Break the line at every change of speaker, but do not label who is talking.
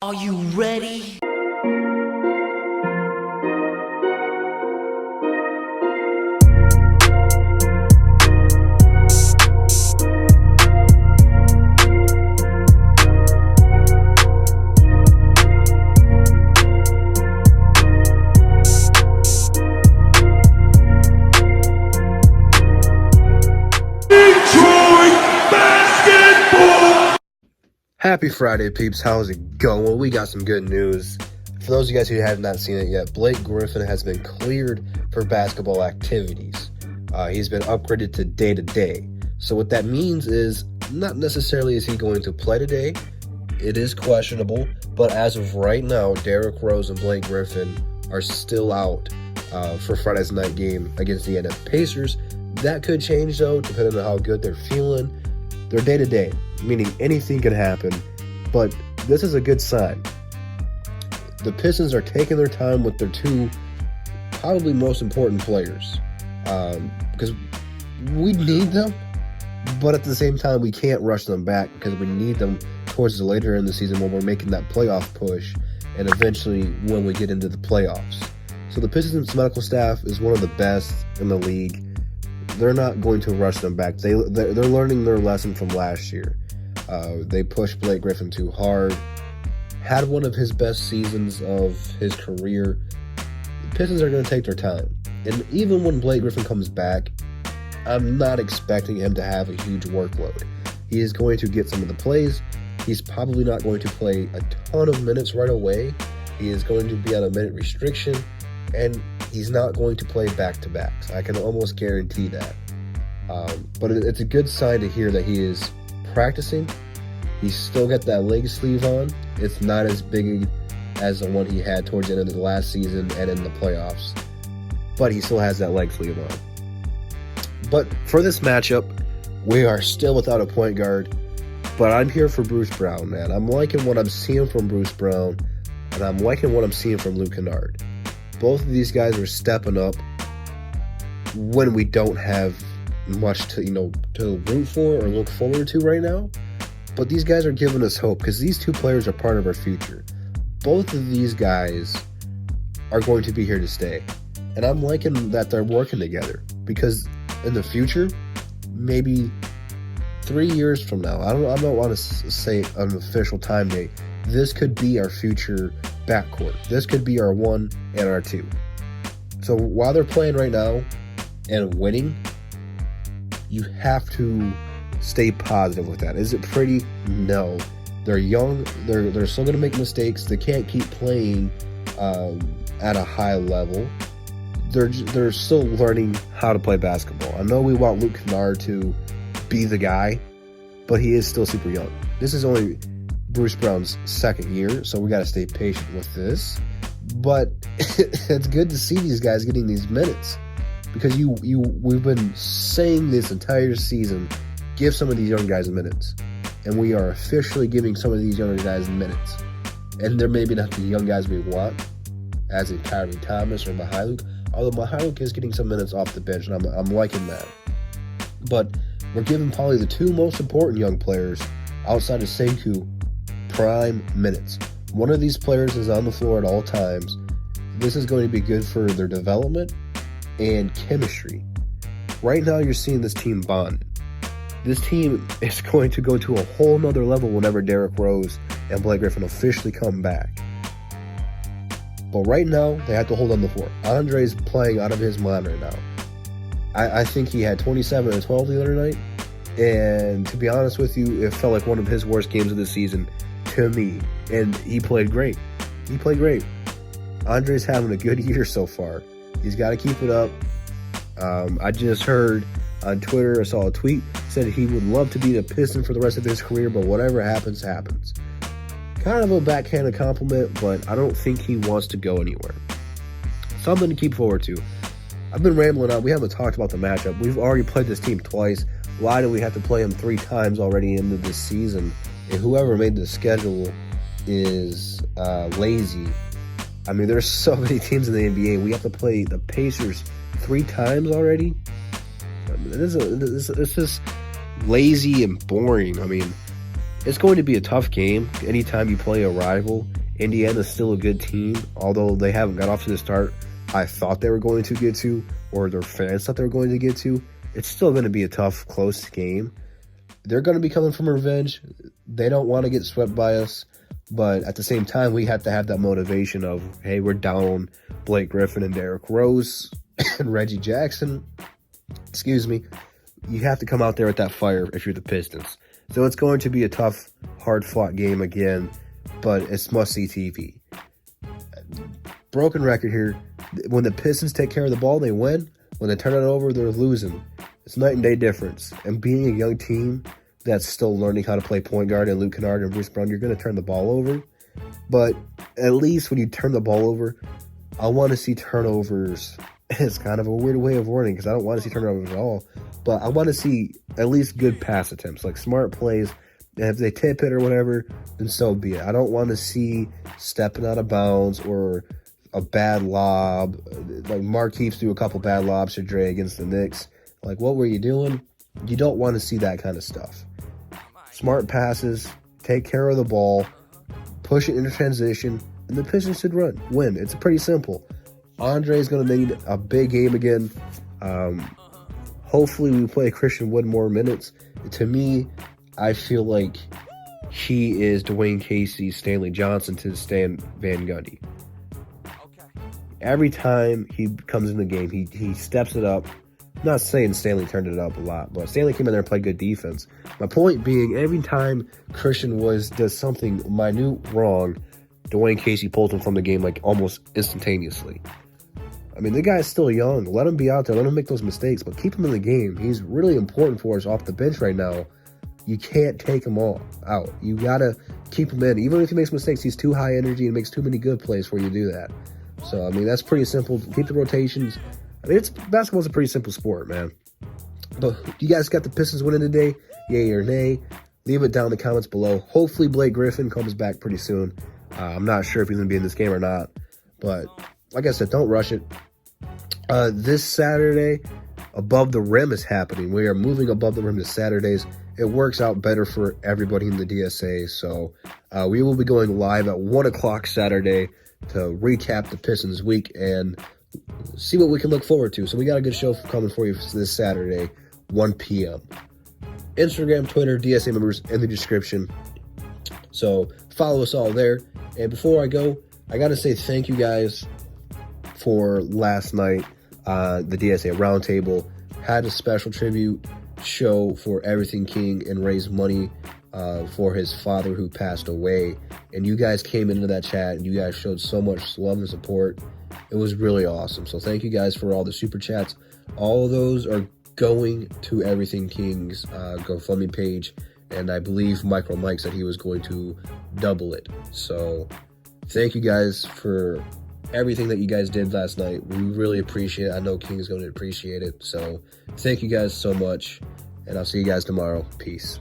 Are you ready?
Happy Friday, peeps. How's it going? We got some good news. For those of you guys who have not seen it yet, Blake Griffin has been cleared for basketball activities. He's been upgraded to day-to-day. So what that means is not necessarily is he going to play today. It is questionable. But as of right now, Derrick Rose and Blake Griffin are still out for Friday's night game against the NF Pacers. That could change, though, depending on how good they're feeling. They're day-to-day, meaning anything can happen, but this is a good sign. The Pistons are taking their time with their two probably most important players because we need them, but at the same time, we can't rush them back because we need them towards the later in the season when we're making that playoff push and eventually when we get into the playoffs. So the Pistons medical staff is one of the best in the league. They're not going to rush them back. They're learning their lesson from last year. They pushed Blake Griffin too hard. Had one of his best seasons of his career. The Pistons are going to take their time. And even when Blake Griffin comes back, I'm not expecting him to have a huge workload. He is going to get some of the plays. He's probably not going to play a ton of minutes right away. He is going to be on a minute restriction. And he's not going to play back-to-backs. I can almost guarantee that. But it's a good sign to hear that he is practicing. He's still got that leg sleeve on. It's not as big as the one he had towards the end of the last season and in the playoffs. But he still has that leg sleeve on. But for this matchup, we are still without a point guard. But I'm here for Bruce Brown, man. I'm liking what I'm seeing from Bruce Brown. And I'm liking what I'm seeing from Luke Kennard. Both of these guys are stepping up when we don't have much to root for or look forward to right now. But these guys are giving us hope because these two players are part of our future. Both of these guys are going to be here to stay. And I'm liking that they're working together because in the future, maybe 3 years from now, I don't want to say an official time date, this could be our future backcourt. This could be our 1 and our 2. So while they're playing right now and winning, you have to stay positive with that. Is it pretty? No. They're young. They're still going to make mistakes. They can't keep playing at a high level. They're still learning how to play basketball. I know we want Luke Kennard to be the guy, but he is still super young. This is only Bruce Brown's second year, so we got to stay patient with this. But it's good to see these guys getting these minutes because we've been saying this entire season, give some of these young guys minutes, and we are officially giving some of these younger guys minutes. And they're maybe not the young guys we want, as in Kyrie Thomas or Mihailuk, although Mihailuk is getting some minutes off the bench, and I'm liking that. But we're giving probably the two most important young players outside of Senku prime minutes. One of these players is on the floor at all times. This is going to be good for their development and chemistry. Right now, you're seeing this team bond. This team is going to go to a whole nother level whenever Derrick Rose and Blake Griffin officially come back. But right now, they have to hold on the floor. Andre's playing out of his mind right now. I think he had 27 and 12 the other night. And to be honest with you, it felt like one of his worst games of the season to me. And he played great. He played great. Andre's having a good year so far. He's got to keep it up. I just heard on Twitter, I saw a tweet, said he would love to be the Piston for the rest of his career, but whatever happens, happens. Kind of a backhanded compliment, but I don't think he wants to go anywhere. Something to keep forward to. I've been rambling on. We haven't talked about the matchup. We've already played this team twice. Why do we have to play them 3 times already into this season? And whoever made the schedule is lazy. I mean, there's so many teams in the NBA. We have to play the Pacers 3 times already. I mean, this is lazy and boring. I mean, It's going to be a tough game. Anytime you play a rival, Indiana's still a good team, although they haven't got off to the start I thought they were going to get to, or their fans thought they were going to get to. It's still going to be a tough, close game. They're going to be coming from revenge. They don't want to get swept by us, but at the same time, we have to have that motivation of, hey, we're down Blake Griffin and Derrick Rose and Reggie Jackson. Excuse me. You have to come out there with that fire if you're the Pistons. So it's going to be a tough, hard-fought game again, but it's must-see TV. Broken record here. When the Pistons take care of the ball, they win. When they turn it over, they're losing. It's night and day difference. And being a young team that's still learning how to play point guard and Luke Kennard and Bruce Brown, you're going to turn the ball over. But at least when you turn the ball over, I want to see turnovers. It's kind of a weird way of wording because I don't want to see turnovers at all. But I want to see at least good pass attempts, like smart plays. And if they tip it or whatever, then so be it. I don't want to see stepping out of bounds or a bad lob. Like Markieff threw a couple bad lobs to Dre against the Knicks. Like, what were you doing? You don't want to see that kind of stuff. Smart passes, take care of the ball, push it into transition, and the Pistons should win. It's pretty simple. Andre's going to need a big game again. Hopefully we play Christian Wood more minutes. To me, I feel like he is Dwayne Casey, Stanley Johnson to Stan Van Gundy. Every time he comes in the game, he steps it up. I'm not saying Stanley turned it up a lot, but Stanley came in there and played good defense. My point being, every time Christian Woods does something minute wrong, Dwayne Casey pulls him from the game like almost instantaneously. I mean, the guy's still young. Let him be out there. Let him make those mistakes, but keep him in the game. He's really important for us off the bench right now. You can't take him all out. You got to keep him in. Even if he makes mistakes, he's too high energy and makes too many good plays for you to do that. So, I mean, that's pretty simple. Keep the rotations. I mean, basketball's a pretty simple sport, man. But you guys got the Pistons winning today? Yay or nay? Leave it down in the comments below. Hopefully Blake Griffin comes back pretty soon. I'm not sure if he's going to be in this game or not. But like I said, don't rush it. This Saturday, Above the Rim is happening. We are moving Above the Rim to Saturdays. It works out better for everybody in the DSA. So we will be going live at 1 o'clock Saturday to recap the Pistons week and see what we can look forward to. So we got a good show coming for you this Saturday, 1 p.m. Instagram, Twitter, DSA members in the description. So follow us all there. And before I go, I got to say thank you guys for last night. The DSA Roundtable had a special tribute show for Everything King and raised money for his father who passed away. And you guys came into that chat and you guys showed so much love and support. It was really awesome. So thank you guys for all the super chats. All of those are going to Everything King's GoFundMe page. And I believe Michael Mike said he was going to double it. So thank you guys for everything that you guys did last night. We really appreciate it. I know King is going to appreciate it. So thank you guys so much. And I'll see you guys tomorrow. Peace.